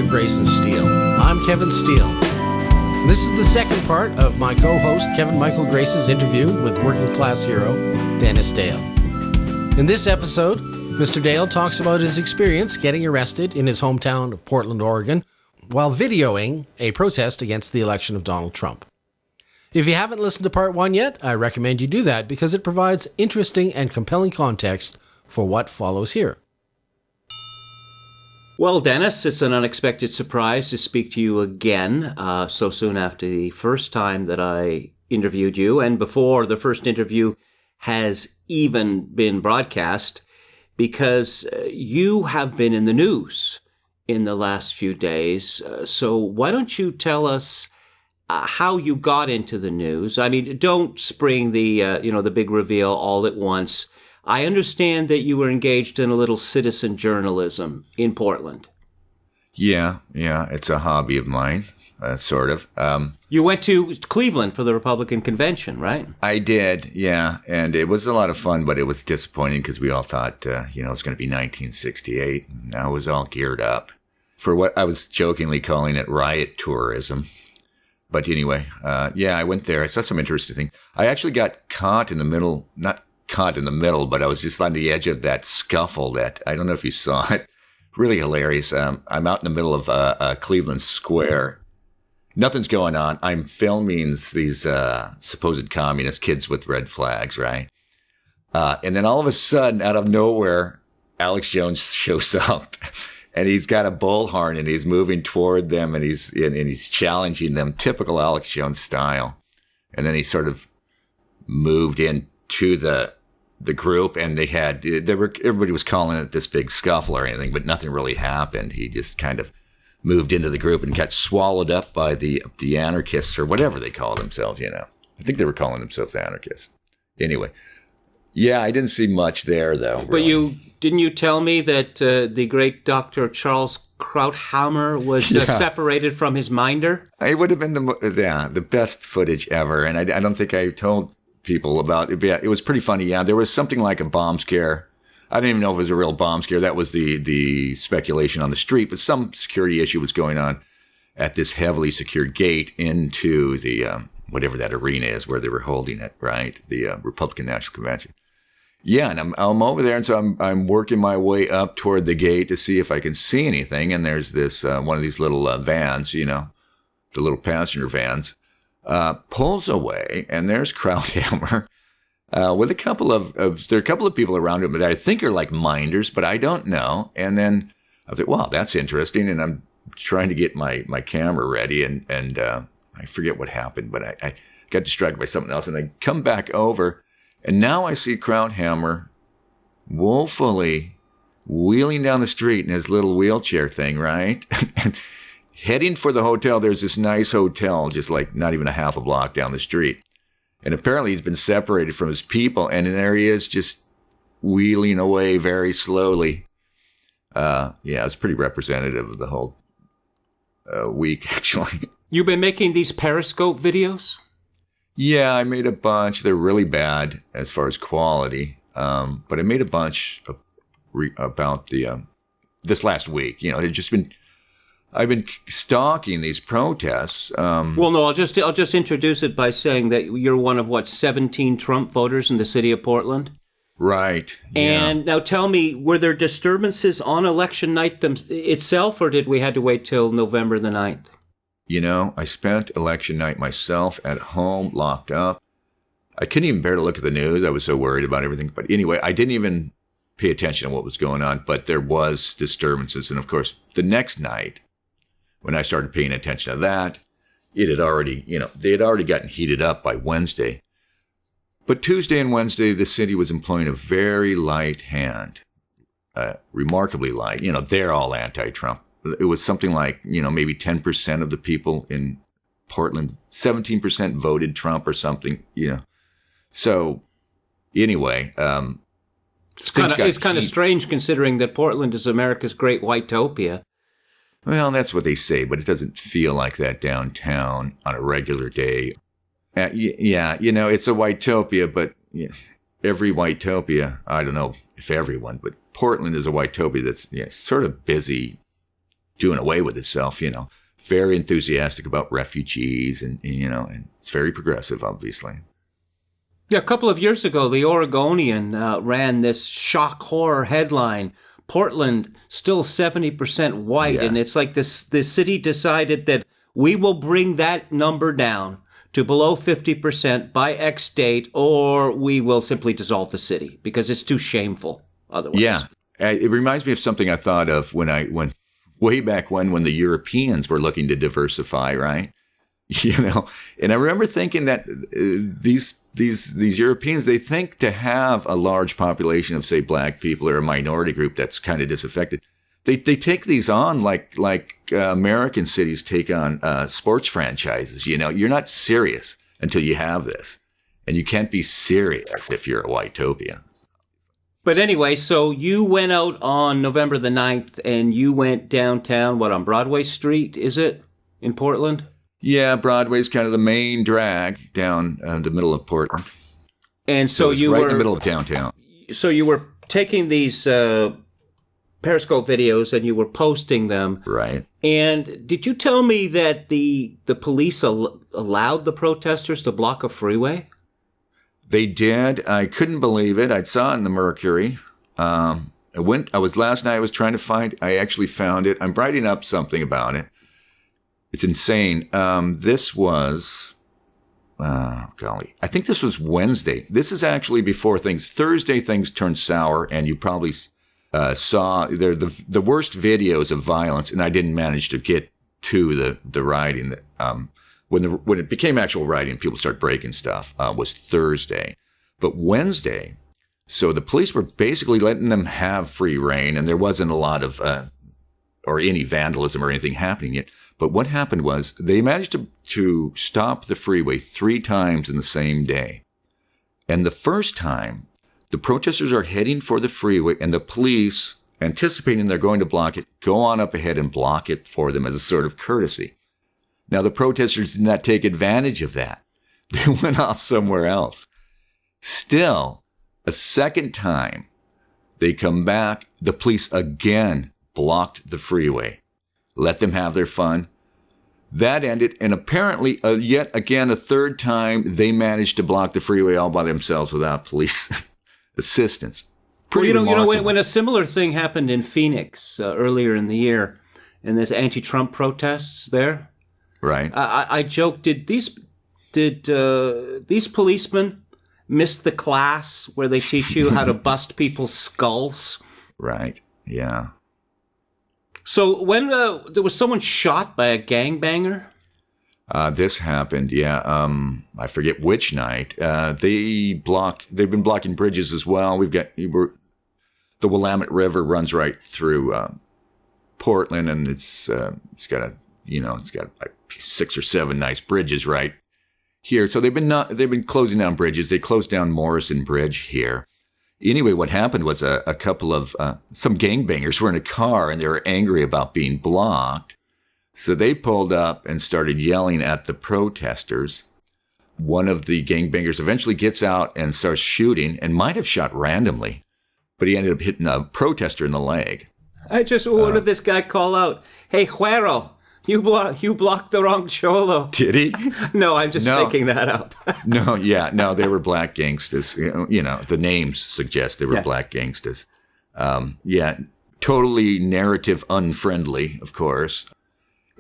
Grace and Steele. I'm Kevin Steele. This is the second part of my co-host Kevin Michael Grace's interview with working class hero Dennis Dale. In this episode, Mr. Dale talks about his experience getting arrested in his hometown of Portland, Oregon, while videoing a protest against the election of Donald Trump. If you haven't listened to part one yet, I recommend you do that because it provides interesting and compelling context for what follows here. Well, Dennis, it's an unexpected surprise to speak to you again so soon after the first time that I interviewed you and before the first interview has even been broadcast, because you have been in the news in the last few days. So why don't you tell us how you got into the news? I mean, don't spring the big reveal all at once. I understand that you were engaged in a little citizen journalism in Portland. Yeah, it's a hobby of mine, sort of. You went to Cleveland for the Republican convention, right? I did, yeah, and it was a lot of fun, but it was disappointing because we all thought, it was going to be 1968, and I was all geared up for what I was jokingly calling it riot tourism. But anyway, I went there. I saw some interesting things. I actually got caught in the middle, not caught in the middle, but I was just on the edge of that scuffle that, I don't know if you saw it, really hilarious. I'm out in the middle of Cleveland Square. Nothing's going on. I'm filming these supposed communist kids with red flags, right? And then all of a sudden, out of nowhere, Alex Jones shows up. And he's got a bullhorn and he's moving toward them and he's challenging them, typical Alex Jones style. And then he sort of moved into the group, and everybody was calling it this big scuffle or anything, but nothing really happened. He just kind of moved into the group and got swallowed up by the anarchists or whatever they call themselves, I think they were calling themselves anarchists. Anyway, yeah, I didn't see much there, though. But really. Didn't you tell me that the great Dr. Charles Krauthammer was separated from his minder? It would have been the best footage ever, and I don't think I told people about it. It was pretty funny. Yeah, there was something like a bomb scare. I didn't even know if it was a real bomb scare. That was the speculation on the street, but some security issue was going on at this heavily secured gate into the whatever that arena is where they were holding it, right? The Republican National Convention. Yeah, and I'm over there, and so I'm working my way up toward the gate to see if I can see anything. And there's this one of these little vans, the little passenger vans, pulls away, and there's Krauthammer with there are a couple of people around him that I think are like minders, but I don't know. And then I was like, wow, that's interesting. And I'm trying to get my camera ready, and I forget what happened, but I got distracted by something else, and I come back over. And now I see Krauthammer woefully wheeling down the street in his little wheelchair thing, right? And heading for the hotel. There's this nice hotel just like not even a half a block down the street. And apparently he's been separated from his people. And there he is just wheeling away very slowly. It's pretty representative of the whole week, actually. You've been making these Periscope videos? Yeah, I made a bunch. They're really bad as far as quality, but I made a bunch about this last week. I've been stalking these protests. Well, no, I'll just introduce it by saying that you're one of 17 Trump voters in the city of Portland. Right. And now tell me, were there disturbances on election night itself, or did we had to wait till November the 9th? I spent election night myself at home, locked up. I couldn't even bear to look at the news. I was so worried about everything. But anyway, I didn't even pay attention to what was going on. But there was disturbances. And of course, the next night, when I started paying attention to that, it had already, they had already gotten heated up by Wednesday. But Tuesday and Wednesday, the city was employing a very light hand, remarkably light. They're all anti-Trump. It was something like, maybe 10% of the people in Portland, 17% voted Trump or something, So anyway, it's kind of strange considering that Portland is America's great whitopia. Well, that's what they say, but it doesn't feel like that downtown on a regular day. It's a whitopia, but every whitopia, I don't know if everyone, but Portland is a whitopia that's sort of busy doing away with itself, very enthusiastic about refugees and it's very progressive, obviously. Yeah, a couple of years ago, the Oregonian ran this shock horror headline, Portland still 70% white. Yeah. And it's like the city decided that we will bring that number down to below 50% by X date, or we will simply dissolve the city because it's too shameful otherwise. Yeah. It reminds me of something I thought of when way back when the Europeans were looking to diversify, right? And I remember thinking that these Europeans, they think to have a large population of, say, black people or a minority group that's kind of disaffected. They take these on like American cities take on sports franchises. You're not serious until you have this, and you can't be serious if you're a whitopia. But anyway, so you went out on November the 9th, and you went downtown, on Broadway Street, is it, in Portland? Yeah, Broadway's kind of the main drag down the middle of Portland. And so it's you right were in the middle of downtown. So you were taking these Periscope videos and you were posting them. Right. And did you tell me that the police allowed the protesters to block a freeway? They did. I couldn't believe it. I saw it in the Mercury. Last night I was trying to find, I actually found it. I'm writing up something about it. It's insane. This was, golly, I think this was Wednesday. This is actually before Thursday things turned sour, and you probably saw the worst videos of violence, and I didn't manage to get to the rioting. When it became actual rioting, people started breaking stuff, was Thursday. But Wednesday, so the police were basically letting them have free rein, and there wasn't a lot of, or any vandalism or anything happening yet. But what happened was they managed to stop the freeway 3 times in the same day. And the first time, the protesters are heading for the freeway, and the police, anticipating they're going to block it, go on up ahead and block it for them as a sort of courtesy. Now, the protesters did not take advantage of that. They went off somewhere else. Still, a second time, they come back. The police again blocked the freeway. Let them have their fun. That ended, and apparently, yet again, a third time, they managed to block the freeway all by themselves without police assistance. Pretty remarkable. When a similar thing happened in Phoenix earlier in the year, and there's anti-Trump protests there, right? I joked, did these policemen miss the class where they teach you how to bust people's skulls? Right. Yeah. So when there was someone shot by a gangbanger? This happened, yeah. I forget which night. They've been blocking bridges as well. The Willamette River runs right through Portland, and it's got like 6 or 7 nice bridges right here. So they've been closing down bridges. They closed down Morrison Bridge here. Anyway, what happened was a couple of some gangbangers were in a car, and they were angry about being blocked. So they pulled up and started yelling at the protesters. One of the gangbangers eventually gets out and starts shooting, and might have shot randomly, but he ended up hitting a protester in the leg. What did this guy call out? Hey, Juero, you blocked the wrong cholo. Did he? No, I'm just making that up. No, they were black gangsters. The names suggest they were black gangsters. Totally narrative unfriendly, of course.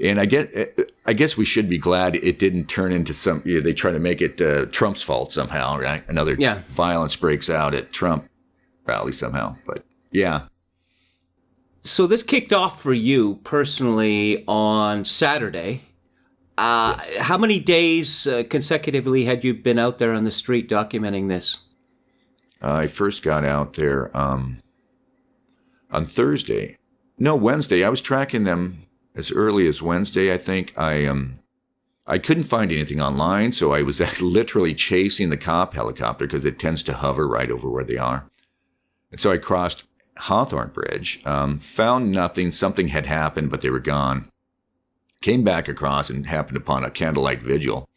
And I guess we should be glad it didn't turn into some. They try to make it Trump's fault somehow, right? Another violence breaks out at Trump rally somehow. But yeah. So this kicked off for you personally on Saturday. Yes. How many days consecutively had you been out there on the street documenting this? I first got out there on Thursday. No, Wednesday. I was tracking them as early as Wednesday, I think. I couldn't find anything online, so I was literally chasing the cop helicopter because it tends to hover right over where they are. And so I crossed Hawthorne Bridge, found nothing. Something had happened, but they were gone. Came back across and happened upon a candlelight vigil.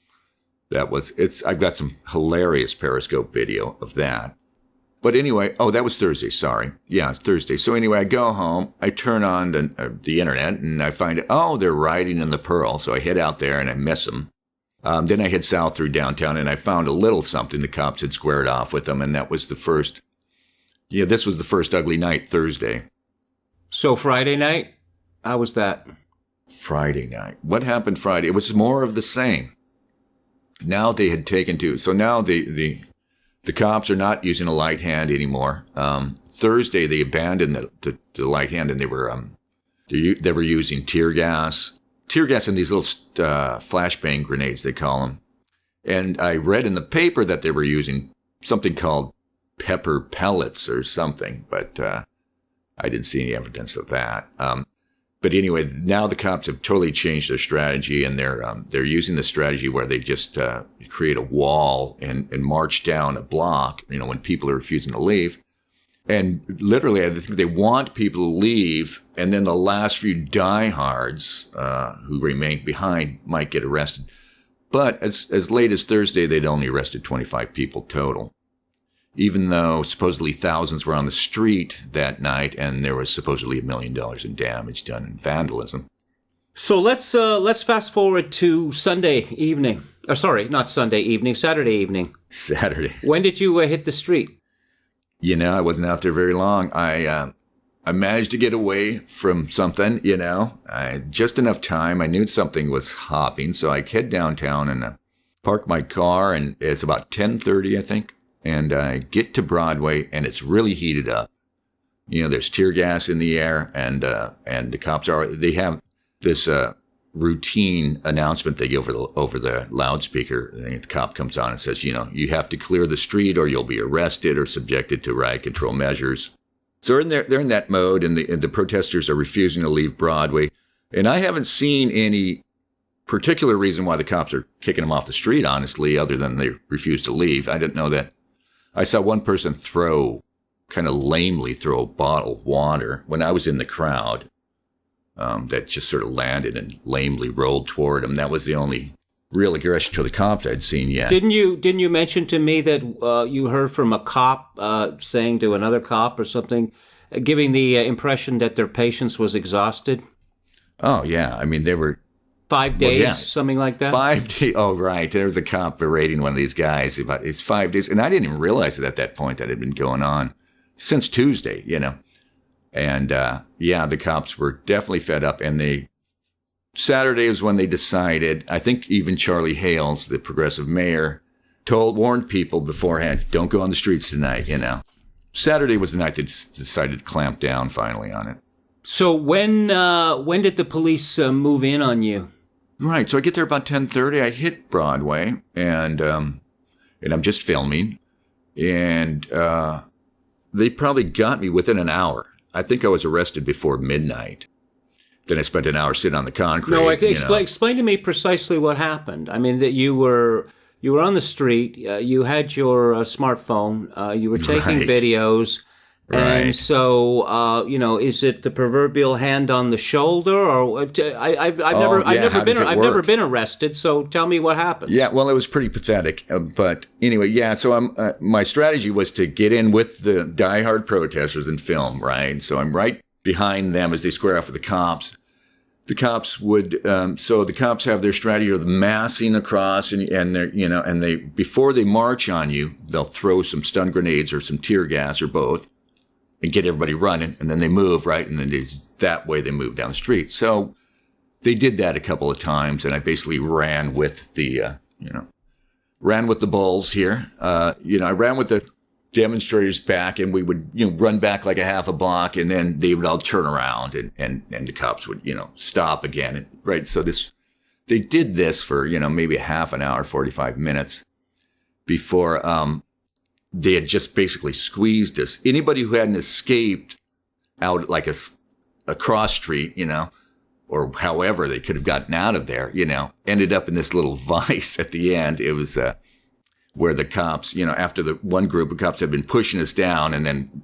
I've got some hilarious Periscope video of that. But anyway, that was Thursday, sorry. Yeah, Thursday. So anyway, I go home, I turn on the internet, and I find, they're riding in the Pearl. So I head out there, and I miss them. Then I head south through downtown, and I found a little something. The cops had squared off with them, and that was this was the first ugly night, Thursday. So Friday night, how was that? Friday night. What happened Friday? It was more of the same. Now they had taken to, so now the cops are not using a light hand anymore. Thursday they abandoned the light hand, and they were using tear gas and these little flashbang grenades, they call them. And I read in the paper that they were using something called pepper pellets or something, but I didn't see any evidence of that. But anyway, now the cops have totally changed their strategy, and they're using the strategy where they just create a wall and march down a block, when people are refusing to leave. And literally, I think they want people to leave, and then the last few diehards who remain behind might get arrested. But as late as Thursday, they'd only arrested 25 people total, even though supposedly thousands were on the street that night, and there was supposedly $1 million in damage done in vandalism. So let's fast forward to Sunday evening. Sorry, not Sunday evening, Saturday evening. Saturday. When did you hit the street? I wasn't out there very long. I managed to get away from something, just enough time. I knew something was hopping, so I head downtown and park my car, and it's about 10:30, I think. And I get to Broadway, and it's really heated up. There's tear gas in the air, and the cops they have this routine announcement they give over the loudspeaker. The cop comes on and says, you have to clear the street or you'll be arrested or subjected to riot control measures. So they're in that mode, and the protesters are refusing to leave Broadway. And I haven't seen any particular reason why the cops are kicking them off the street, honestly, other than they refuse to leave. I didn't know that. I saw one person kind of lamely throw a bottle of water when I was in the crowd. That just sort of landed and lamely rolled toward him. That was the only real aggression to the cops I'd seen yet. Didn't you mention to me that you heard from a cop saying to another cop or something, giving the impression that their patience was exhausted? Oh, yeah. I mean, they were... 5 days, something like that? 5 days. Oh, right. There was a cop berating one of these guys about it's 5 days. And I didn't even realize it at that point that it had been going on since Tuesday, And, the cops were definitely fed up. And Saturday was when they decided, I think even Charlie Hales, the progressive mayor, warned people beforehand, don't go on the streets tonight, Saturday was the night they decided to clamp down finally on it. So when did the police move in on you? Right. So I get there about 10:30. I hit Broadway, and I'm just filming. And they probably got me within an hour. I think I was arrested before midnight. Then I spent an hour sitting on the concrete. No, explain to me precisely what happened. I mean, that you were on the street. You had your smartphone. You were taking videos. Right. And so, is it the proverbial hand on the shoulder, or I've never been arrested. So tell me what happened. Yeah, well, it was pretty pathetic. But anyway, yeah. So my strategy was to get in with the diehard protesters and film. Right. So I'm right behind them as they square off with the cops. The cops would. So the cops have their strategy of massing across, and they before they march on you, they'll throw some stun grenades or some tear gas or both. And get everybody running, and then they move, right? And then that way they move down the street. So they did that a couple of times, and I basically ran with the bulls here. I ran with the demonstrators back, and we would, run back like a half a block, and then they would all turn around, and the cops would, stop again, right? So they did this for, maybe a half an hour, 45 minutes before, they had just basically squeezed us. Anybody who hadn't escaped out like a cross street, or however they could have gotten out of there, ended up in this little vice at the end. It was where the cops, after the one group of cops had been pushing us down, and then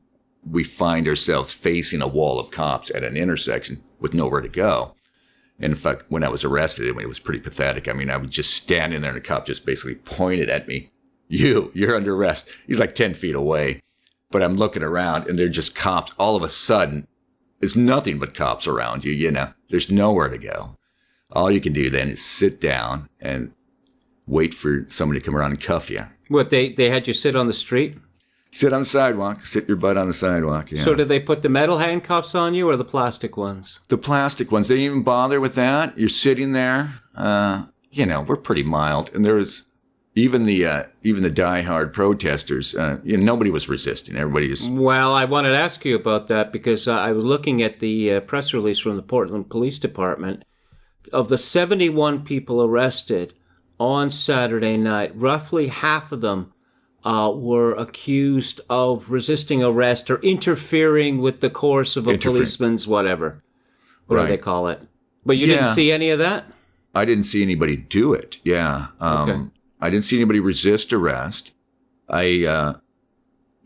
we find ourselves facing a wall of cops at an intersection with nowhere to go. And in fact, when I was arrested, it was pretty pathetic. I mean, I was just standing there, and a cop just basically pointed at me. You're under arrest. He's like 10 feet away. But I'm looking around and they're just cops. All of a sudden, there's nothing but cops around you, you know. There's nowhere to go. All you can do then is sit down and wait for somebody to come around and cuff you. What, they had you sit on the street? Sit on the sidewalk. Sit your butt on the sidewalk, yeah. So did they put the metal handcuffs on you or the plastic ones? The plastic ones. They didn't even bother with that. You're sitting there. You know, we're pretty mild. And there's even the diehard protesters. You know, nobody was resisting. Everybody is. Well, I wanted to ask you about that because I was looking at the press release from the Portland Police Department. Of the 71 people arrested on Saturday night, roughly half of them were accused of resisting arrest or interfering with the course of a policeman's whatever. What do they call it? But you didn't see any of that? I didn't see anybody do it. Yeah. Okay. I didn't see anybody resist arrest. You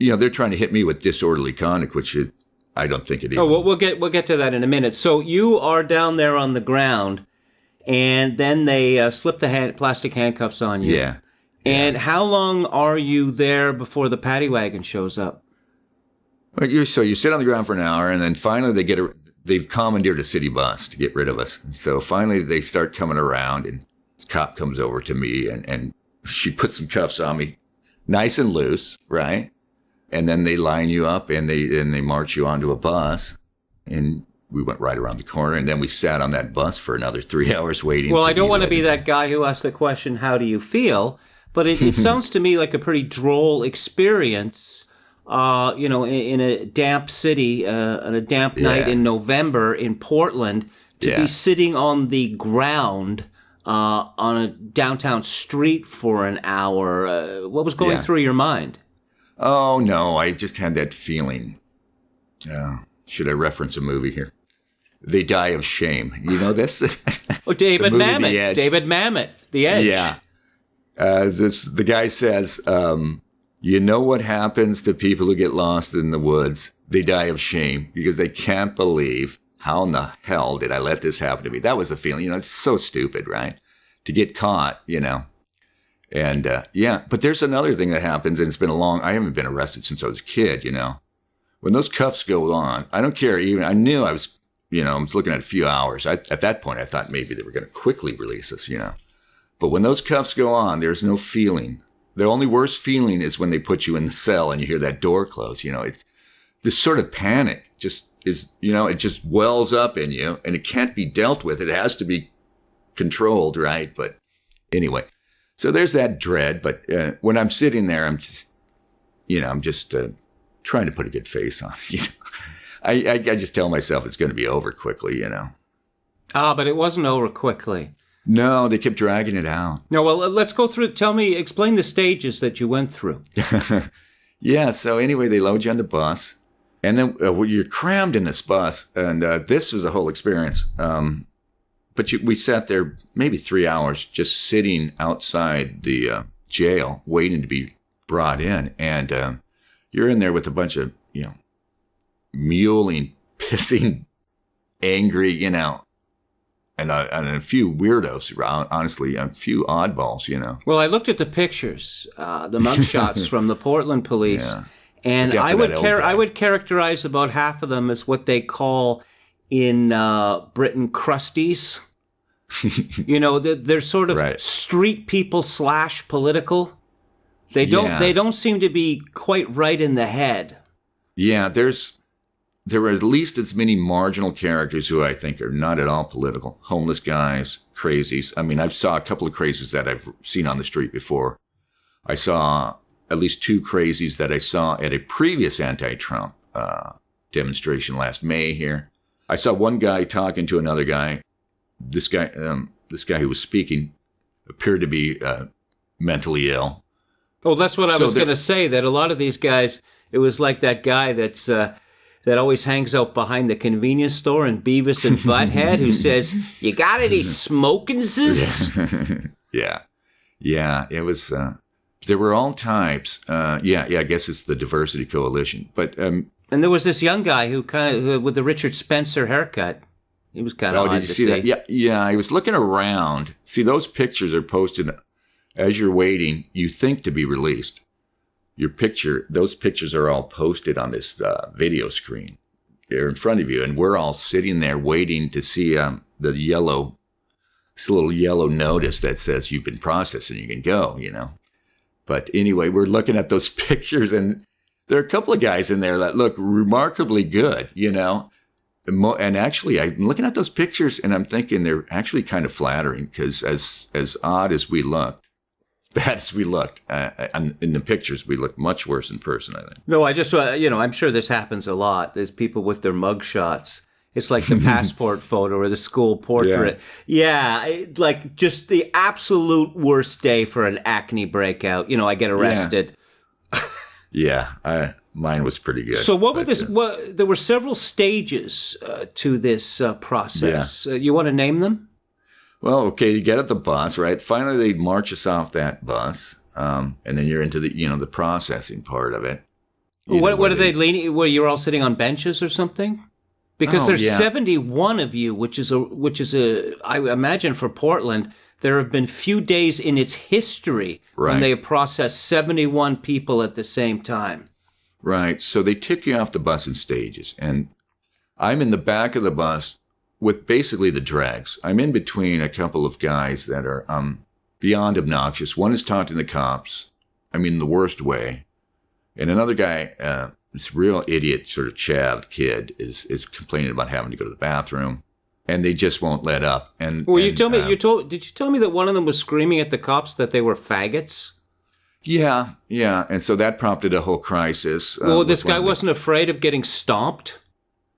know, they're trying to hit me with disorderly conduct, which I don't think it is. Oh, well, we'll get to that in a minute. So you are down there on the ground, and then they slip the plastic handcuffs on you. Yeah. And how long are you there before the paddy wagon shows up? Well, you sit on the ground for an hour, and then finally they've commandeered a city bus to get rid of us. And so finally they start coming around, and this cop comes over to me, and she puts some cuffs on me, nice and loose, right? And then they line you up, and they march you onto a bus, and we went right around the corner, and then we sat on that bus for another 3 hours waiting. Well, I don't want to be that guy who asks the question, how do you feel? But it sounds to me like a pretty droll experience, you know, in a damp city, on a damp night in November in Portland, to be sitting on the ground on a downtown street for an hour. What was going through your mind? Oh, no, I just had that feeling. Should I reference a movie here? They Die of Shame. You know this? Oh, David Mamet. David Mamet, The Edge. Yeah. The guy says, you know what happens to people who get lost in the woods? They die of shame because they can't believe how in the hell did I let this happen to me? That was the feeling. You know, it's so stupid, right? To get caught, you know. And but there's another thing that happens, and it's been I haven't been arrested since I was a kid, you know. When those cuffs go on, I don't care even, I knew I was looking at a few hours. At that point, I thought maybe they were going to quickly release us, you know. But when those cuffs go on, there's no feeling. The only worst feeling is when they put you in the cell and you hear that door close. You know, it's this sort of panic just is, you know, it just wells up in you and it can't be dealt with. It has to be controlled, right? But anyway, so there's that dread. But when I'm sitting there, I'm just trying to put a good face on. You know? I just tell myself it's going to be over quickly, you know. But it wasn't over quickly. No, they kept dragging it out. No, well, let's go through. Explain the stages that you went through. Yeah, so anyway, they load you on the bus, and then you're crammed in this bus, and this was a whole experience. But we sat there maybe 3 hours just sitting outside the jail, waiting to be brought in, and you're in there with a bunch of, you know, mewling, pissing, angry, you know, and a few weirdos, honestly, a few oddballs, you know. Well, I looked at the pictures, the mugshots from the Portland police, and I would characterize about half of them as what they call in Britain crusties. You know, they're sort of street people / political. They don't seem to be quite right in the head. Yeah, there were at least as many marginal characters who I think are not at all political. Homeless guys, crazies. I mean, I saw a couple of crazies that I've seen on the street before. I saw at least 2 crazies that I saw at a previous anti-Trump demonstration last May here. I saw one guy talking to another guy. This guy who was speaking appeared to be mentally ill. Oh, that's what I was going to say, that a lot of these guys, it was like that guy that always hangs out behind the convenience store in Beavis and Butthead who says, "You got any smokinses?" Yeah, it was, there were all types. I guess it's the Diversity Coalition. But and there was this young guy who with the Richard Spencer haircut. He was kind of odd did you to see that? Yeah, I was looking around. See, those pictures are posted as you're waiting, you think to be released. those pictures are all posted on this video screen. They're in front of you, and we're all sitting there waiting to see this little yellow notice that says you've been processed and you can go, But anyway, we're looking at those pictures, and there are a couple of guys in there that look remarkably good, And actually, I'm looking at those pictures, and I'm thinking they're actually kind of flattering, because as odd as we looked, as bad as we looked, in the pictures, we look much worse in person, I think. No, I just, I'm sure this happens a lot. There's people with their mug shots. It's like the passport photo or the school portrait. Yeah, like just the absolute worst day for an acne breakout. I get arrested. Yeah, mine was pretty good. So there were several stages to this process. Yeah. You want to name them? Well, okay, you get at the bus, right? Finally, they march us off that bus, and then you're into the processing part of it. What are they leaning? Where you're all sitting on benches or something? Because there's 71 of you, which is I imagine for Portland, there have been few days in its history when they have processed 71 people at the same time. Right. So they took you off the bus in stages, and I'm in the back of the bus with basically the dregs. I'm in between a couple of guys that are beyond obnoxious. One is taunting the cops, the worst way, and another guy. This real idiot, sort of chav kid is complaining about having to go to the bathroom, and they just won't let up. And did you tell me that one of them was screaming at the cops that they were faggots? Yeah, and so that prompted a whole crisis. This guy wasn't afraid of getting stomped?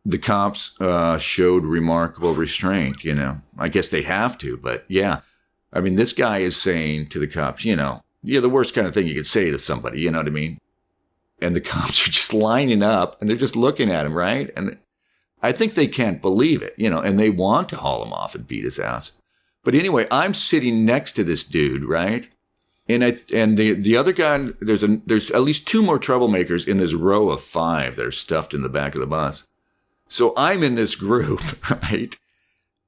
The cops showed remarkable restraint, I guess they have to, but yeah. This guy is saying to the cops, the worst kind of thing you could say to somebody, you know what I mean? And the cops are just lining up, and they're just looking at him, right? And I think they can't believe it, and they want to haul him off and beat his ass. But anyway, I'm sitting next to this dude, right? And the other guy, there's at least two more troublemakers in this row of 5 that are stuffed in the back of the bus. So I'm in this group, right?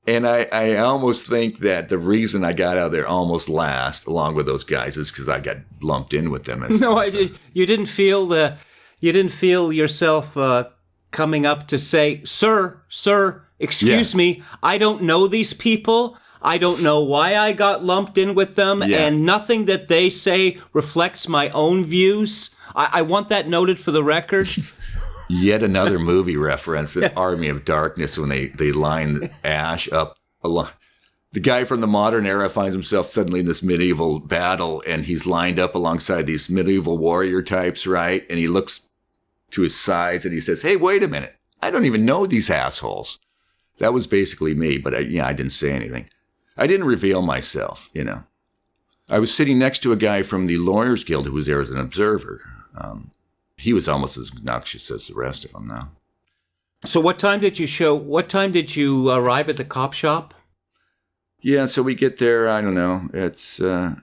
And I almost think that the reason I got out of there almost last, along with those guys, is because I got lumped in with them. You didn't feel yourself coming up to say, sir, excuse me, I don't know these people. I don't know why I got lumped in with them, and nothing that they say reflects my own views. I want that noted for the record. Yet another movie reference, an Army of Darkness, when they line Ash up along. The guy from the modern era finds himself suddenly in this medieval battle, and he's lined up alongside these medieval warrior types, right? And he looks to his sides and he says, "Hey, wait a minute. I don't even know these assholes." That was basically me, but I didn't say anything. I didn't reveal myself, I was sitting next to a guy from the Lawyers Guild who was there as an observer. He was almost as obnoxious as the rest of them now. So what time did you arrive at the cop shop? Yeah, so we get there, I don't know, it's 1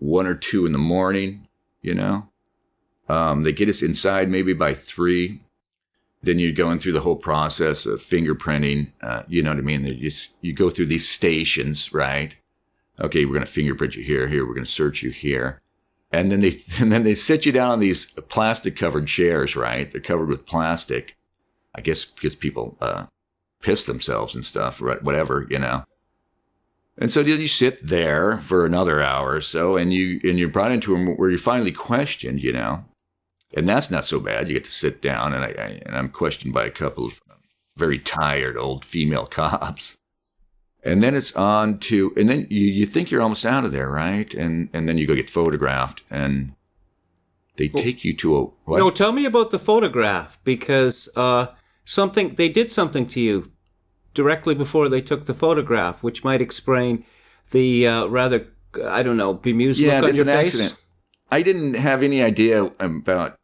or 2 in the morning, They get us inside maybe by 3. Then you're going through the whole process of fingerprinting, you know what I mean? You go through these stations, right? Okay, we're going to fingerprint you here, we're going to search you here. And then they sit you down on these plastic-covered chairs, right? They're covered with plastic, I guess because people piss themselves and stuff, right? Whatever, And so you sit there for another hour or so, and you're brought into a room where you're finally questioned, And that's not so bad. You get to sit down, and I'm questioned by a couple of very tired old female cops. And then it's on to, and then you think you're almost out of there, right? And then you go get photographed, and they take you to a... What? No, tell me about the photograph, because they did something to you directly before they took the photograph, which might explain the rather, I don't know, bemused look on your face. Accident. I didn't have any idea about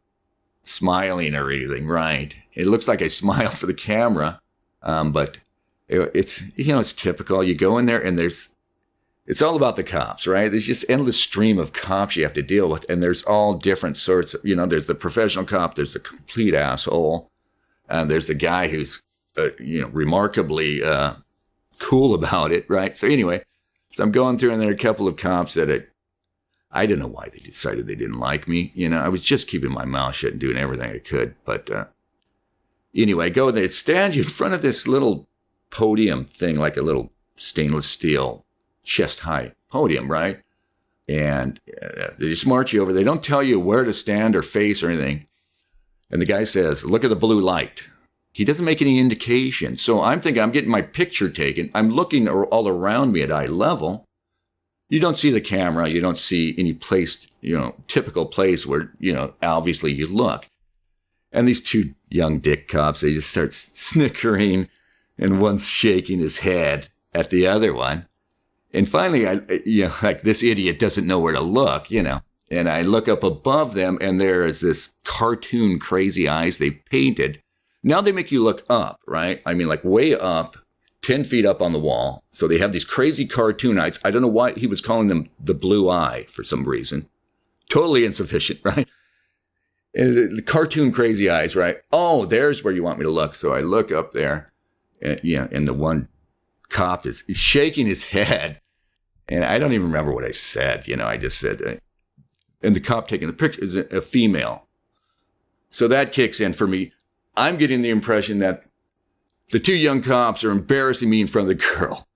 smiling or anything, right? It looks like I smiled for the camera, but... It's it's typical. You go in there and it's all about the cops, right? There's just endless stream of cops you have to deal with, and there's all different sorts of, there's the professional cop, there's the complete asshole, and there's the guy who's remarkably cool about it, right? So anyway, I'm going through, and there are a couple of cops that I don't know why they decided they didn't like me. I was just keeping my mouth shut and doing everything I could. But anyway, I go there. It stands you in front of this little podium thing, like a little stainless steel chest-high podium, right? And they just march you over. They don't tell you where to stand or face or anything. And the guy says, look at the blue light. He doesn't make any indication. So I'm thinking I'm getting my picture taken. I'm looking all around me at eye level. You don't see the camera. You don't see any place, typical place where, obviously you look. And these two young dick cops, they just start snickering, and one's shaking his head at the other one. And finally, like this idiot doesn't know where to look, And I look up above them, and there is this cartoon crazy eyes they painted. Now they make you look up, right? I mean, like way up, 10 feet up on the wall. So they have these crazy cartoon eyes. I don't know why he was calling them the blue eye for some reason. Totally insufficient, right? And the cartoon crazy eyes, right? Oh, there's where you want me to look. So I look up there, and the one cop is shaking his head. And I don't even remember what I said. I just said, and the cop taking the picture is a female. So that kicks in for me. I'm getting the impression that the two young cops are embarrassing me in front of the girl.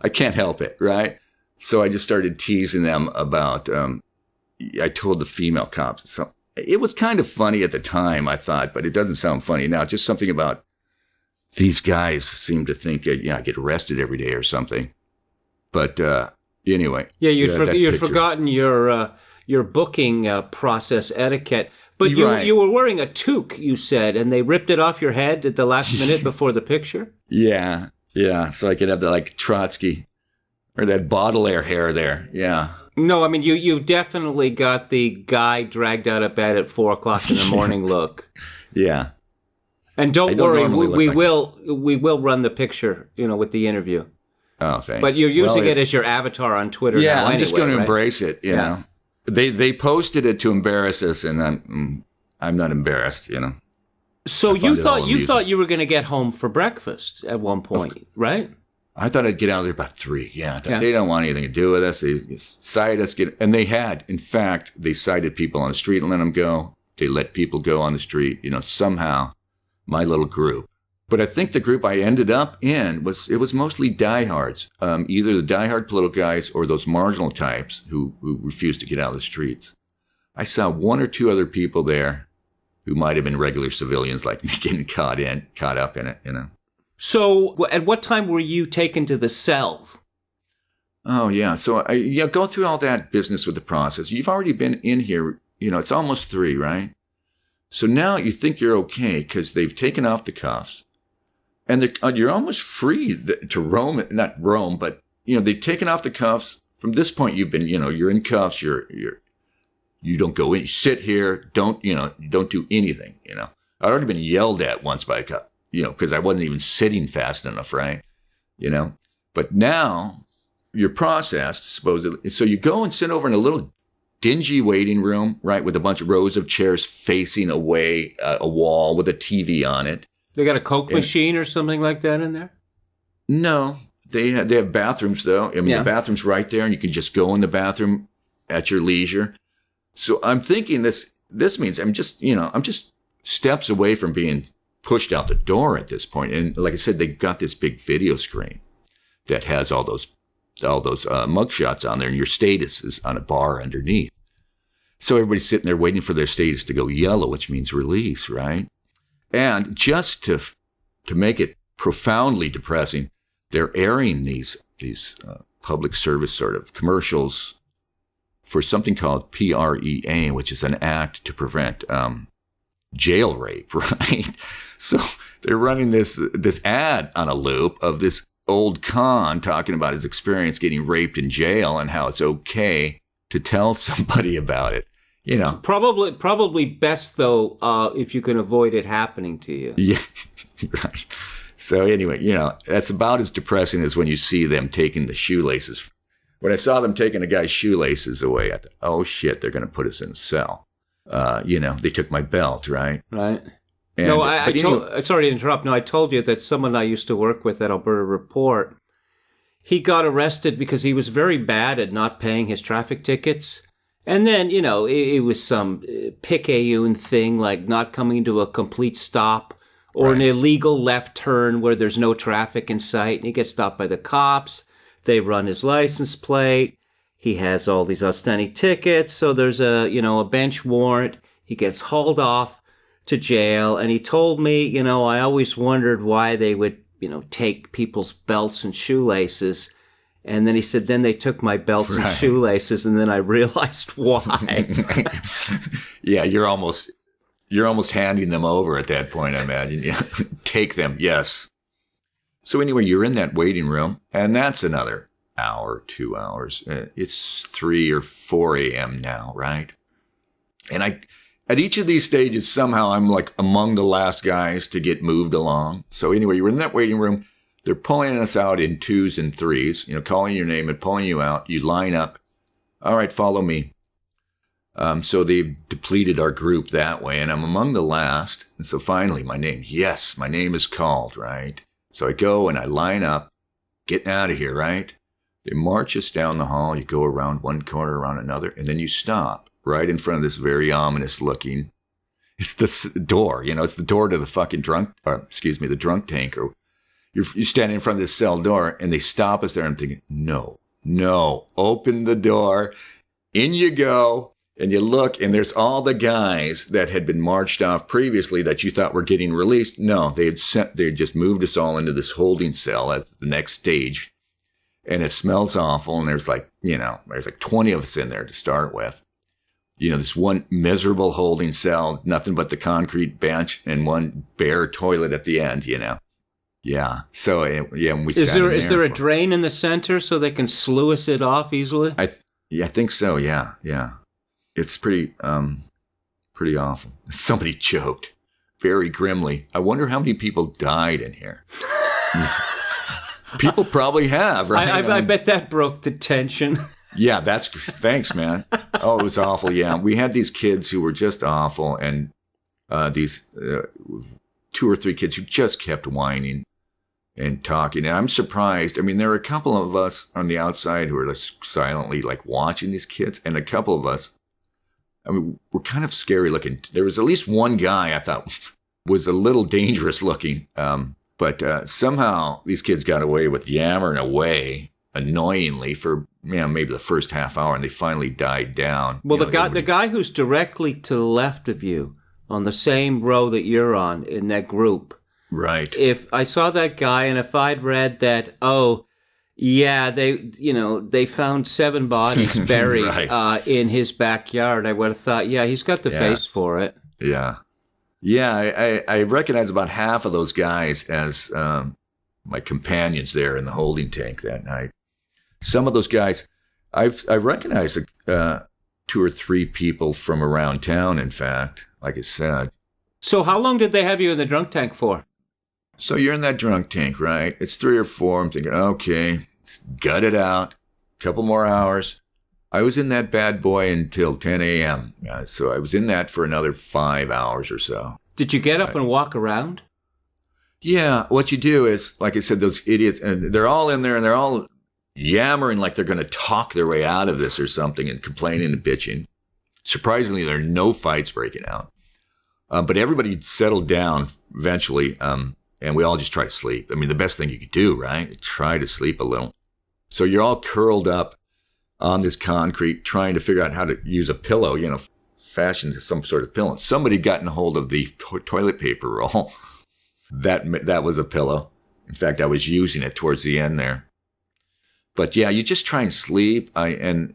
I can't help it, right? So I just started teasing them about, I told the female cops. So it was kind of funny at the time, I thought, but it doesn't sound funny now. Just something about these guys seem to think, I get arrested every day or something. But anyway. Yeah, you'd forgotten your booking process etiquette. But you were wearing a toque, you said, and they ripped it off your head at the last minute before the picture? Yeah. So I could have the Trotsky or that Baudelaire hair there. Yeah. No, I mean, you definitely got the guy dragged out of bed at 4 o'clock in the morning look. Yeah. And don't worry, we will run the picture, with the interview. Oh, thanks. But you're using it as your avatar on Twitter now anyway. Yeah, I'm just going to right? embrace it, you know. They posted it to embarrass us, and I'm not embarrassed, So you thought you were going to get home for breakfast at one point, right? I thought I'd get out of there about 3. Yeah, they don't want anything to do with us. They cited us, and they had. In fact, they cited people on the street and let them go. They let people go on the street. Somehow, my little group. But I think the group I ended up in was mostly diehards, either the diehard political guys or those marginal types who refused to get out of the streets. I saw 1 or 2 other people there who might have been regular civilians like me getting caught up in it, So at what time were you taken to the cell? Oh, yeah. So go through all that business with the process. You've already been in here, it's almost 3, right? So now you think you're okay because they've taken off the cuffs. And you're almost free to roam, not roam, but, they've taken off the cuffs. From this point, you've been, you're in cuffs. You don't go in, you sit here, don't do anything, I'd already been yelled at once by a cop, because I wasn't even sitting fast enough, right? But now you're processed, supposedly. So you go and sit over in a little dingy waiting room, right? With a bunch of rows of chairs facing away, a wall with a TV on it. They got a Coke machine or something like that in there? No, they have bathrooms though. I mean, the bathroom's right there, and you can just go in the bathroom at your leisure. So I'm thinking this means I'm just steps away from being pushed out the door at this point. And like I said, they got this big video screen that has all those mugshots on there, and your status is on a bar underneath. So everybody's sitting there waiting for their status to go yellow, which means release, right? And just to make it profoundly depressing, they're airing these public service sort of commercials for something called PREA, which is an act to prevent jail rape, right? So they're running this ad on a loop of this old con talking about his experience getting raped in jail and how it's okay to tell somebody about it. Probably best though if you can avoid it happening to you. Yeah, right. So anyway, that's about as depressing as when you see them taking the shoelaces. When I saw them taking a guy's shoelaces away, I thought, oh shit, they're going to put us in a cell. They took my belt, right? Right. And, sorry to interrupt. No, I told you that someone I used to work with at Alberta Report, he got arrested because he was very bad at not paying his traffic tickets. And then, it was some picayune thing like not coming to a complete stop or an illegal left turn where there's no traffic in sight. And he gets stopped by the cops. They run his license plate. He has all these outstanding tickets. So there's a bench warrant. He gets hauled off to jail. And he told me, I always wondered why they would, take people's belts and shoelaces. And then he said, then they took my belts and shoelaces, and then I realized why. Yeah, you're almost handing them over at that point, I imagine. Yeah. Take them, yes. So anyway, you're in that waiting room, and that's another hour, 2 hours. It's 3 or 4 a.m. now, right? And at each of these stages, somehow I'm like among the last guys to get moved along. So anyway, you're in that waiting room. They're pulling us out in 2s and 3s, calling your name and pulling you out. You line up. All right, follow me. So they've depleted our group that way, and I'm among the last. And so finally, my name is called, right? So I go and I line up, getting out of here, right? They march us down the hall. You go around one corner, around another, and then you stop right in front of this very ominous looking. It's the door, it's the door to the fucking the drunk tank. Or you're standing in front of this cell door, and they stop us there. I'm thinking, no, open the door. In you go. And you look, and there's all the guys that had been marched off previously that you thought were getting released. No, they had just moved us all into this holding cell at the next stage. And it smells awful. And there's like 20 of us in there to start with. This one miserable holding cell, nothing but the concrete bench and one bare toilet at the end, Yeah. So, and we is there a drain in the center so they can sluice it off easily? I think so. Yeah. It's pretty awful. Somebody choked very grimly. I wonder how many people died in here. People probably have, right? I bet that broke the tension. Yeah, thanks, man. Oh, it was awful. Yeah, we had these kids who were just awful, and these 2 or 3 kids who just kept whining and talking. And I'm surprised. I mean, there are a couple of us on the outside who are silently watching these kids, and a couple of us, we're kind of scary looking. There was at least one guy I thought was a little dangerous looking, but somehow these kids got away with yammering away annoyingly for maybe the first half hour, and they finally died down. Well, the guy who's directly to the left of you on the same row that you're on in that group. Right. If I saw that guy, and if I'd read that, they found 7 bodies buried right. In his backyard, I would have thought, he's got the face for it. Yeah. Yeah, I recognize about half of those guys as my companions there in the holding tank that night. Some of those guys, I've recognized 2 or 3 people from around town, in fact, like I said. So how long did they have you in the drunk tank for? So you're in that drunk tank, right? It's 3 or 4. I'm thinking, okay, let's gut it out. Couple more hours. I was in that bad boy until 10 a.m. So I was in that for another 5 hours or so. Did you get up and walk around? Yeah, what you do is, like I said, those idiots, and they're all in there, and they're all yammering like they're going to talk their way out of this or something, and complaining and bitching. Surprisingly, there are no fights breaking out. But everybody settled down eventually, and we all just try to sleep. I mean, the best thing you could do, right? Try to sleep a little. So you're all curled up on this concrete, trying to figure out how to use a pillow, fashion some sort of pillow. Somebody gotten a hold of the toilet paper roll. That was a pillow. In fact, I was using it towards the end there. But yeah, you just try and sleep, and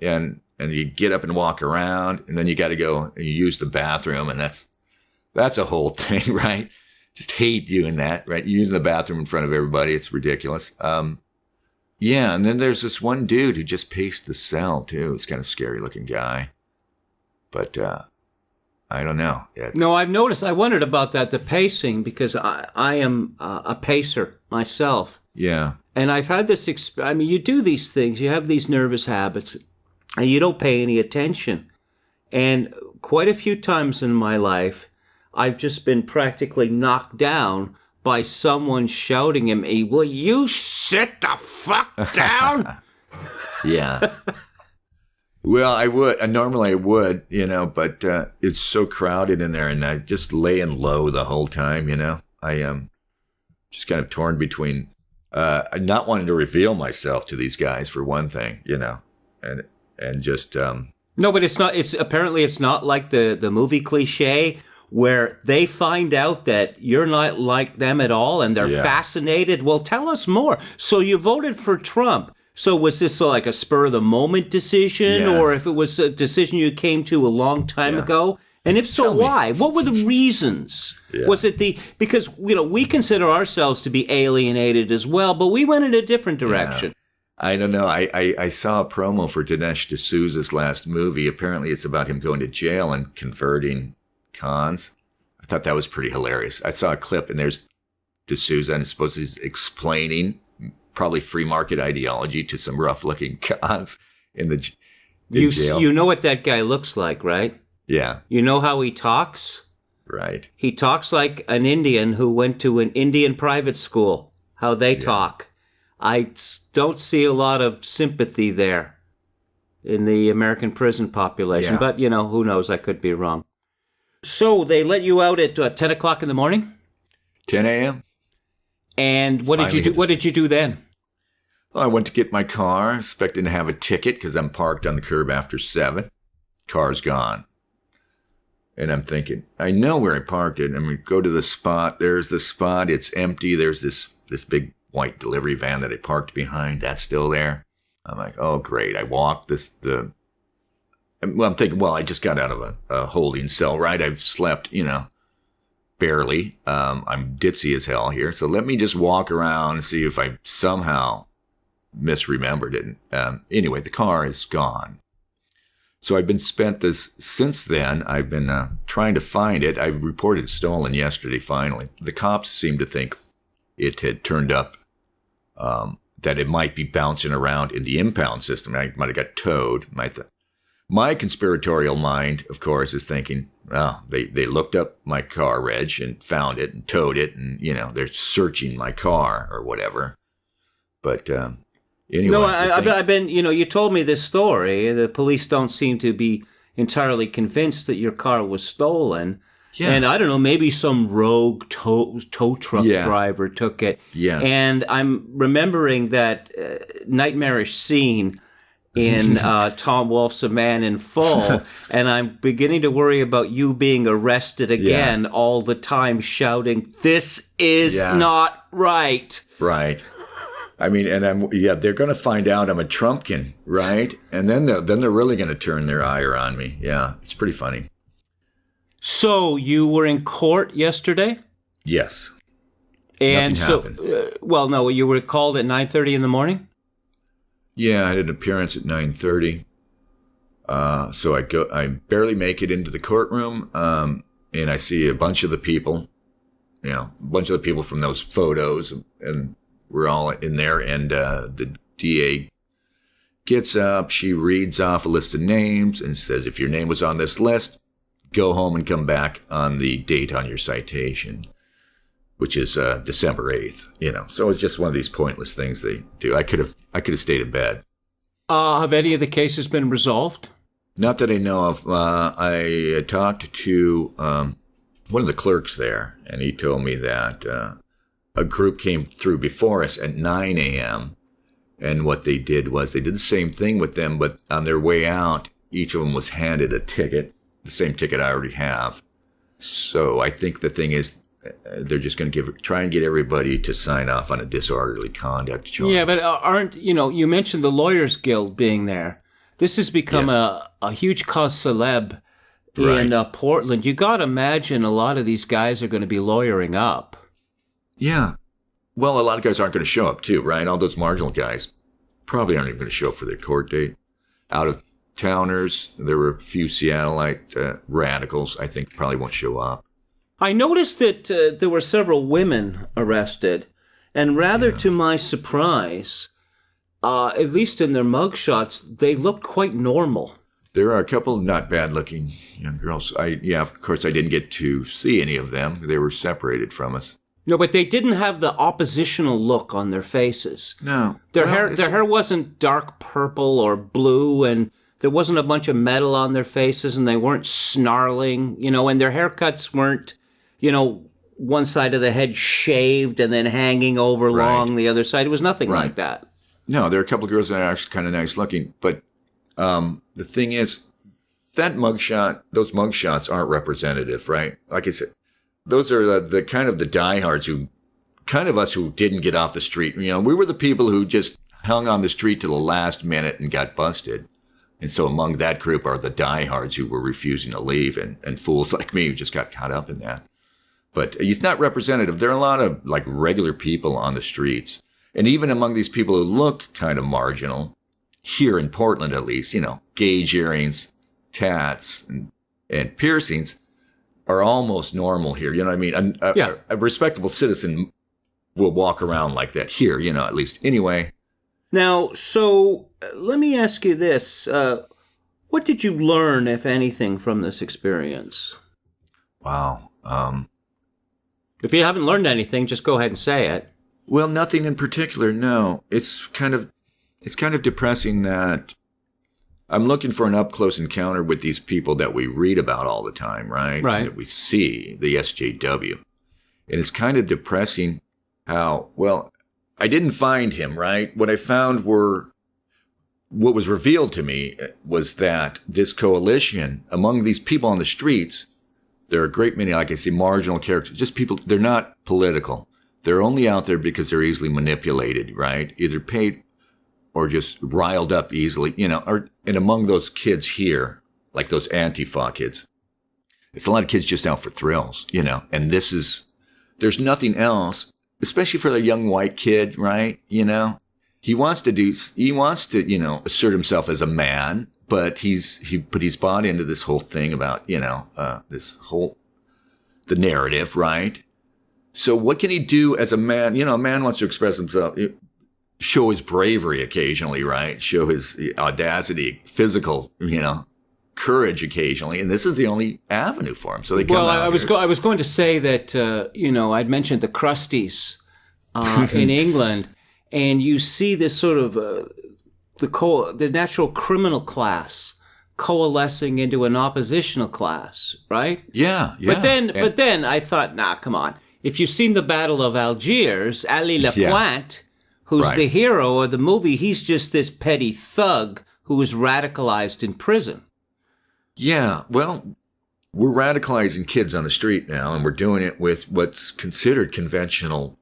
you get up and walk around, and then you got to go and you use the bathroom, and that's a whole thing, right? Just hate doing that, right? You're using the bathroom in front of everybody. It's ridiculous. Yeah, and then there's this one dude who just paced the cell, too. It's kind of scary looking guy. But I don't know. No, I've noticed. I wondered about that, the pacing, because I am a pacer myself. Yeah. And I've had this, you do these things, you have these nervous habits, and you don't pay any attention. And quite a few times in my life, I've just been practically knocked down by someone shouting at me, "Will you sit the fuck down?" Yeah. Well, I would. Normally I would, but it's so crowded in there, and I'm just laying low the whole time, I am just kind of torn between not wanting to reveal myself to these guys, for one thing, and just... No, but it's not. It's not like the movie cliche where they find out that you're not like them at all and they're fascinated. Well, tell us more. So you voted for Trump. So was this like a spur of the moment decision, or if it was a decision you came to a long time ago? And if so, why? What were the reasons? Yeah. Was it because we consider ourselves to be alienated as well, but we went in a different direction. Yeah. I don't know. I saw a promo for Dinesh D'Souza's last movie. Apparently it's about him going to jail and converting cons. I thought that was pretty hilarious. I saw a clip, and there's D'Souza, and I suppose he's explaining probably free market ideology to some rough-looking cons in jail. You know what that guy looks like, right? Yeah. You know how he talks? Right. He talks like an Indian who went to an Indian private school, how they talk. I don't see a lot of sympathy there in the American prison population, but, who knows? I could be wrong. So they let you out at 10 o'clock in the morning? 10 a.m. And what did you do? What did you do then? Well, I went to get my car, expecting to have a ticket because I'm parked on the curb after 7. Car's gone. And I'm thinking, I know where I parked it. I'm going to go to the spot. There's the spot. It's empty. There's this big white delivery van that I parked behind. That's still there. I'm like, oh, great. I walked I'm thinking, I just got out of a holding cell, right? I've slept, barely. I'm ditzy as hell here. So let me just walk around and see if I somehow misremembered it. Anyway, the car is gone. So I've been since then, I've been trying to find it. I reported stolen yesterday, finally. The cops seem to think it had turned up, that it might be bouncing around in the impound system. I might have got towed. My conspiratorial mind, of course, is thinking, they looked up my car reg and found it and towed it, and, they're searching my car or whatever. But anyway. No, I've been, you told me this story. The police don't seem to be entirely convinced that your car was stolen. Yeah. And I don't know, maybe some rogue tow truck driver took it. Yeah. And I'm remembering that nightmarish scene in Tom Wolfe's A Man in Full, and I'm beginning to worry about you being arrested again all the time, shouting, "This is not right." Right. I mean, and they're going to find out I'm a Trumpkin, right? And then they're really going to turn their ire on me. Yeah, it's pretty funny. So you were in court yesterday? Yes. And nothing happened. You were called at 9:30 in the morning? Yeah, I had an appearance at 9:30. So I barely make it into the courtroom, and I see a bunch of the people, from those photos, and we're all in there, and the DA gets up, she reads off a list of names and says, if your name was on this list, go home and come back on the date on your citation, which is December 8th, So it's just one of these pointless things they do. I could have stayed in bed. Have any of the cases been resolved? Not that I know of. I talked to one of the clerks there, and he told me that a group came through before us at 9 a.m., and what they did was they did the same thing with them, but on their way out, each of them was handed a ticket, the same ticket I already have. So I think the thing is, they're just going to try and get everybody to sign off on a disorderly conduct charge. Yeah, but you mentioned the Lawyers Guild being there. This has become a huge cause celeb in Portland. You got to imagine a lot of these guys are going to be lawyering up. Yeah. Well, a lot of guys aren't going to show up too, right? All those marginal guys probably aren't even going to show up for their court date. Out of towners, there were a few Seattleite radicals, I think, probably won't show up. I noticed that there were several women arrested, and rather to my surprise, at least in their mugshots, they looked quite normal. There are a couple of not bad-looking young girls. Of course, I didn't get to see any of them. They were separated from us. No, but they didn't have the oppositional look on their faces. No. Their hair wasn't dark purple or blue, and there wasn't a bunch of metal on their faces, and they weren't snarling, and their haircuts weren't, one side of the head shaved and then hanging over long the other side. It was nothing like that. No, there are a couple of girls that are actually kind of nice looking, but the thing is, those mugshots aren't representative, right? Like I said, those are the kind of the diehards us who didn't get off the street. We were the people who just hung on the street to the last minute and got busted. And so among that group are the diehards who were refusing to leave and fools like me who just got caught up in that. But it's not representative. There are a lot of like regular people on the streets. And even among these people who look kind of marginal, here in Portland at least, gauge earrings, tats, and piercings are almost normal here. You know what I mean? A respectable citizen will walk around like that here, at least. Anyway. Now, so let me ask you this. What did you learn, if anything, from this experience? Wow. If you haven't learned anything, just go ahead and say it. Well, nothing in particular, no. It's kind of depressing that I'm looking for an up-close encounter with these people that we read about all the time, right? Right. That we see, the SJW. And it's kind of depressing how, I didn't find him, right? What I found what was revealed to me was that this coalition, among these people on the streets, there are a great many, like I say, marginal characters, just people, they're not political. They're only out there because they're easily manipulated, right? Either paid or just riled up easily, and among those kids here, like those Antifa kids, it's a lot of kids just out for thrills, and there's nothing else, especially for the young white kid, right? He wants to, assert himself as a man, but he's bought into this whole thing about, the narrative, right? So what can he do as a man? A man wants to express himself, show his bravery occasionally, right? Show his audacity, physical, courage occasionally, and this is the only avenue for him. So they come out. I was going to say that I'd mentioned the crusties in England, and you see this sort of the natural criminal class coalescing into an oppositional class, right? Yeah. But then I thought, come on. If you've seen the Battle of Algiers, Ali Lapointe, who's the hero of the movie, he's just this petty thug who was radicalized in prison. Yeah, well, we're radicalizing kids on the street now, and we're doing it with what's considered conventional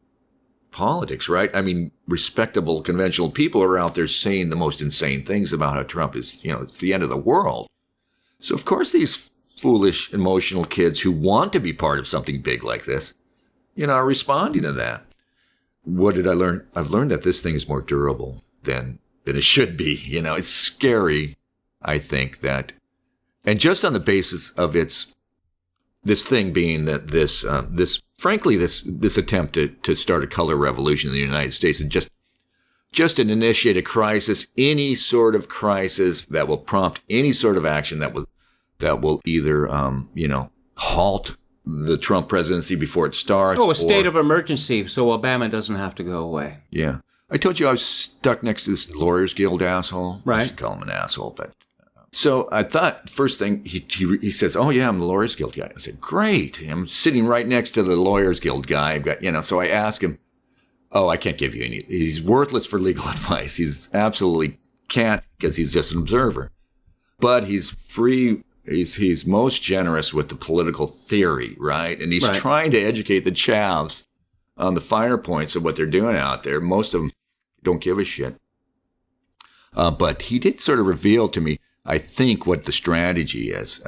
politics, right? I mean, respectable, conventional people are out there saying the most insane things about how Trump is, it's the end of the world. So, of course, these foolish, emotional kids who want to be part of something big like this, are responding to that. What did I learn? I've learned that this thing is more durable than it should be. It's scary, I think, that, and just on the basis of this thing being that this attempt to start a color revolution in the United States and just to initiate a crisis, any sort of crisis that will prompt any sort of action that will either, halt the Trump presidency before it starts. A state of emergency so Obama doesn't have to go away. Yeah. I told you I was stuck next to this Lawyers Guild asshole. Right. I should call him an asshole, but... So I thought, first thing, he says, oh, yeah, I'm the Lawyers Guild guy. I said, great. I'm sitting right next to the Lawyers Guild guy. I've got, so I ask him, oh, I can't give you any. He's worthless for legal advice. He's absolutely can't because he's just an observer. But he's free. He's most generous with the political theory, right? And he's trying to educate the chavs on the finer points of what they're doing out there. Most of them don't give a shit. But he did sort of reveal to me, I think, what the strategy is,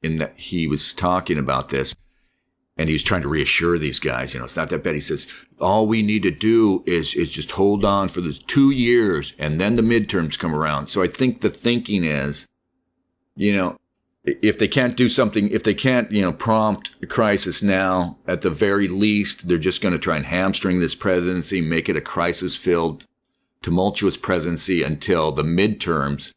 in that he was talking about this and he was trying to reassure these guys, it's not that bad. He says, all we need to do is just hold on for the 2 years and then the midterms come around. So I think the thinking is, if they can't do something, if they can't, prompt a crisis now, at the very least, they're just going to try and hamstring this presidency, make it a crisis-filled, tumultuous presidency until the midterms,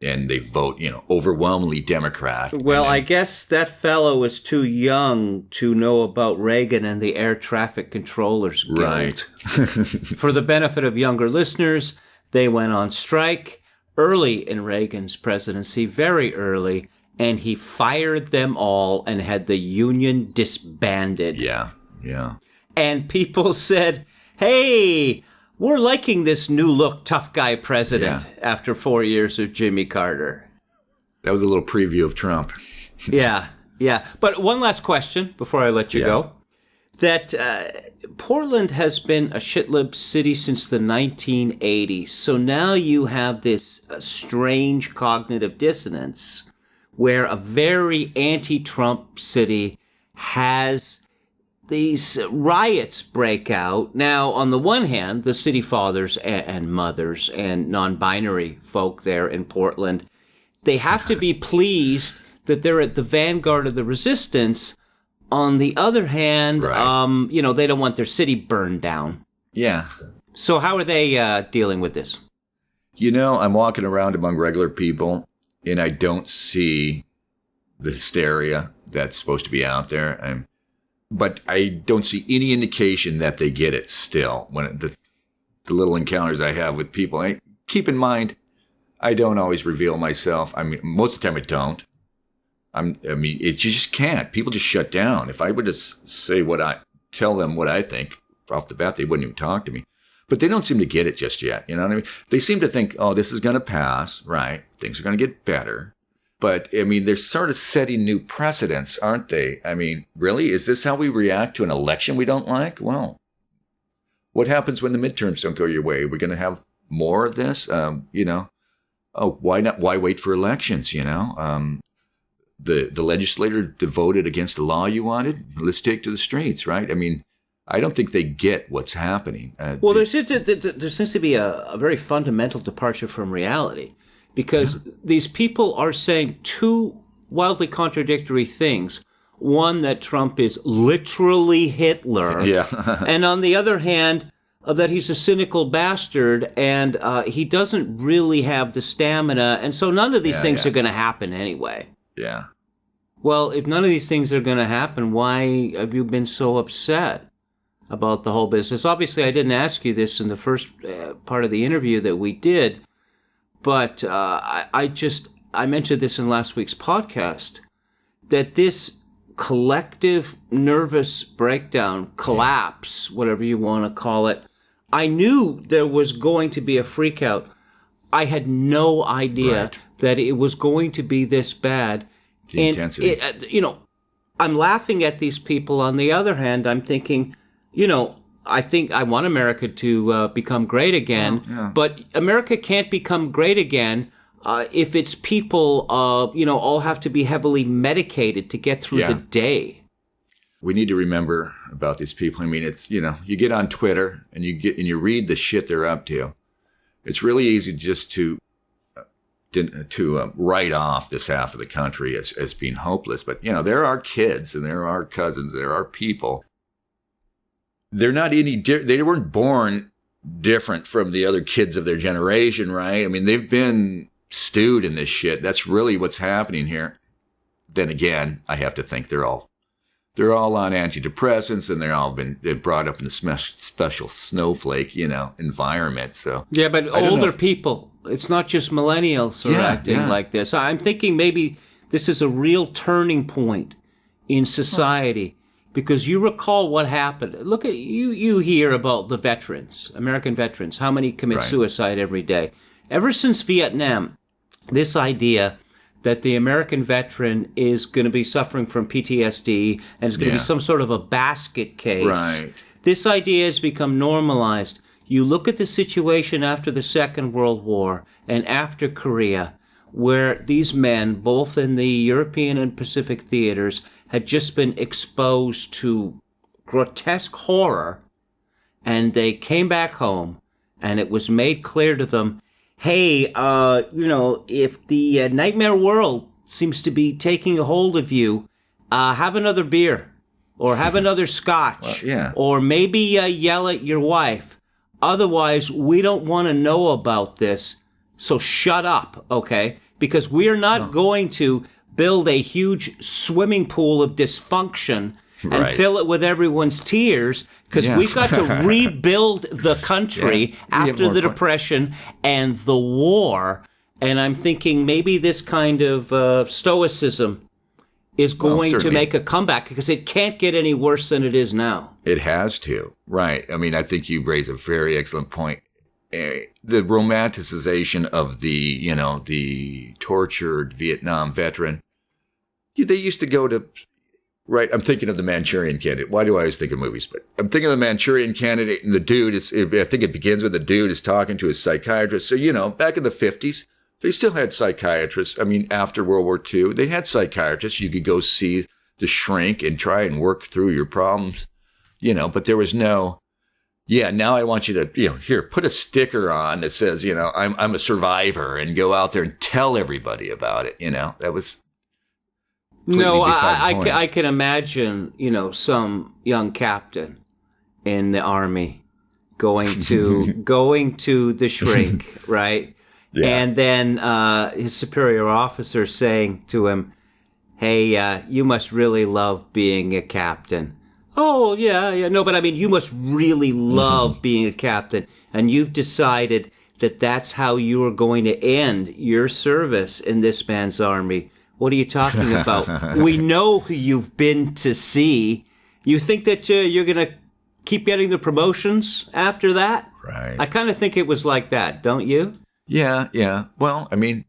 and they vote, overwhelmingly Democrat. Well, I guess that fellow was too young to know about Reagan and the Air Traffic Controllers Guild. Right. For the benefit of younger listeners, they went on strike early in Reagan's presidency, very early, and he fired them all and had the union disbanded. Yeah. And people said, hey, we're liking this new look tough guy president after 4 years of Jimmy Carter. That was a little preview of Trump. Yeah. But one last question before I let you go. That Portland has been a shitlib city since the 1980s. So now you have this strange cognitive dissonance where a very anti-Trump city has these riots break out. Now, on the one hand, the city fathers and mothers and non-binary folk there in Portland, they have to be pleased that they're at the vanguard of the resistance. On the other hand, they don't want their city burned down. Yeah. So how are they dealing with this? I'm walking around among regular people, and I don't see the hysteria that's supposed to be out there. But I don't see any indication that they get it still. When the little encounters I have with people, keep in mind, I don't always reveal myself. I mean, most of the time I don't. You just can't. People just shut down. If I would just tell them what I think off the bat, they wouldn't even talk to me. But they don't seem to get it just yet. You know what I mean? They seem to think, oh, this is going to pass, right? Things are going to get better. But, they're sort of setting new precedents, aren't they? Really? Is this how we react to an election we don't like? Well, what happens when the midterms don't go your way? We're going to have more of this? Why not? Why wait for elections, The legislator voted against the law you wanted. Let's take to the streets, right? I don't think they get what's happening. There seems to be a very fundamental departure from reality. Because these people are saying two wildly contradictory things. One, that Trump is literally Hitler. Yeah. And on the other hand, that he's a cynical bastard and he doesn't really have the stamina. And so none of these things are going to happen anyway. Yeah. Well, if none of these things are going to happen, why have you been so upset about the whole business? Obviously, I didn't ask you this in the first part of the interview that we did. But I mentioned this in last week's podcast, that this collective nervous breakdown, collapse, whatever you want to call it, I knew there was going to be a freak out. I had no idea that it was going to be this bad. The intensity. I'm laughing at these people. On the other hand, I'm thinking, I think I want America to become great again, but America can't become great again if its people, all have to be heavily medicated to get through the day. We need to remember about these people. It's you get on Twitter and you read the shit they're up to. It's really easy just to write off this half of the country as being hopeless. But there are kids and there are cousins, there are people. They're not they weren't born different from the other kids of their generation, right? They've been stewed in this shit. That's really what's happening here. Then again, I have to think they're all on antidepressants and they're all been brought up in the special snowflake, environment. So but older people, it's not just millennials who are acting like this. I'm thinking maybe this is a real turning point in society. Because you recall what happened. Look at you hear about the veterans, American veterans, how many commit suicide every day. Ever since Vietnam, this idea that the American veteran is going to be suffering from PTSD and is going to be some sort of a basket case. Right. This idea has become normalized. You look at the situation after the Second World War and after Korea, where these men, both in the European and Pacific theaters, had just been exposed to grotesque horror, and they came back home, and it was made clear to them, hey, if the nightmare world seems to be taking a hold of you, have another beer, or have another scotch, or maybe yell at your wife. Otherwise, we don't want to know about this, so shut up, okay? because we are not going to build a huge swimming pool of dysfunction and fill it with everyone's tears, because we've got to rebuild the country after the Depression and the war. And I'm thinking maybe this kind of stoicism is going to make a comeback, because it can't get any worse than it is now. It has to, right? I mean, I think you raise a very excellent point. The romanticization of the tortured Vietnam veteran. They used to go to, right? I'm thinking of The Manchurian Candidate. Why do I always think of movies? But I'm thinking of The Manchurian Candidate, and the dude, I think it begins with the dude is talking to his psychiatrist. So, back in the 50s, they still had psychiatrists. I mean, after World War II, they had psychiatrists. You could go see the shrink and try and work through your problems, but there was no, now I want you to, here, put a sticker on that says, I'm a survivor, and go out there and tell everybody about it. That was. No, I can imagine, some young captain in the Army going to the shrink, right? Yeah. And then his superior officer saying to him, hey, you must really love being a captain. Oh, yeah. No, but I mean, you must really love being a captain. And you've decided that that's how you are going to end your service in this man's army. What are you talking about? We know who you've been to see. You think that you're going to keep getting the promotions after that? Right. I kind of think it was like that, don't you? Yeah. Well, I mean,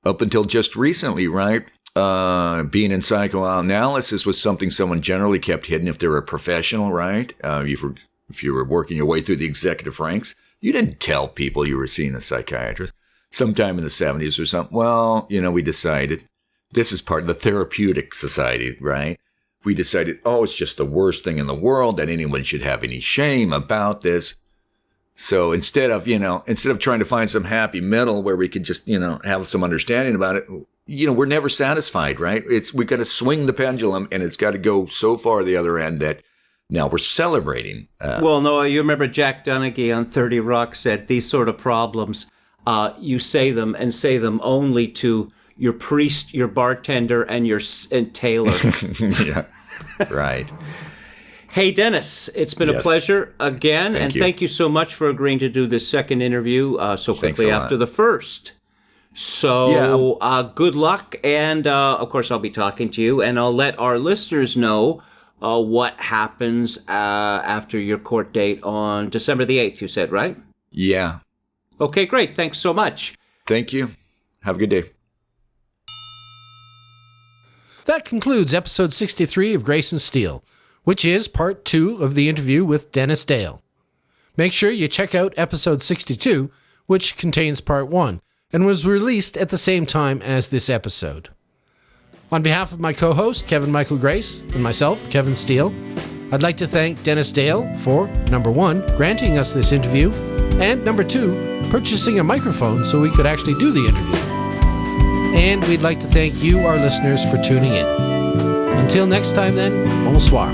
up until just recently, right? Being in psychoanalysis was something someone generally kept hidden if they were a professional, right? If you were working your way through the executive ranks, you didn't tell people you were seeing a psychiatrist. Sometime in the 70s or something, well, we decided this is part of the therapeutic society, right? We decided, it's just the worst thing in the world, that anyone should have any shame about this. So instead of trying to find some happy middle where we could just, have some understanding about it, we're never satisfied, right? We've got to swing the pendulum, and it's got to go so far the other end that now we're celebrating. Well, no, you remember Jack Donaghy on 30 Rock said these sort of problems, you say them only to your priest, your bartender, and tailor. Yeah, right. Hey, Dennis, it's been a pleasure again. Thank you so much for agreeing to do this second interview so quickly after the first. So good luck. And, of course, I'll be talking to you. And I'll let our listeners know what happens after your court date on December the 8th, you said, right? Yeah. Okay, great. Thanks so much. Thank you. Have a good day. That concludes episode 63 of Grace and Steel, which is part 2 of the interview with Dennis Dale. Make sure you check out episode 62, which contains part 1, and was released at the same time as this episode. On behalf of my co-host, Kevin Michael Grace, and myself, Kevin Steele, I'd like to thank Dennis Dale for, number 1, granting us this interview, and number 2, purchasing a microphone so we could actually do the interview. And we'd like to thank you, our listeners, for tuning in. Until next time then, bonsoir.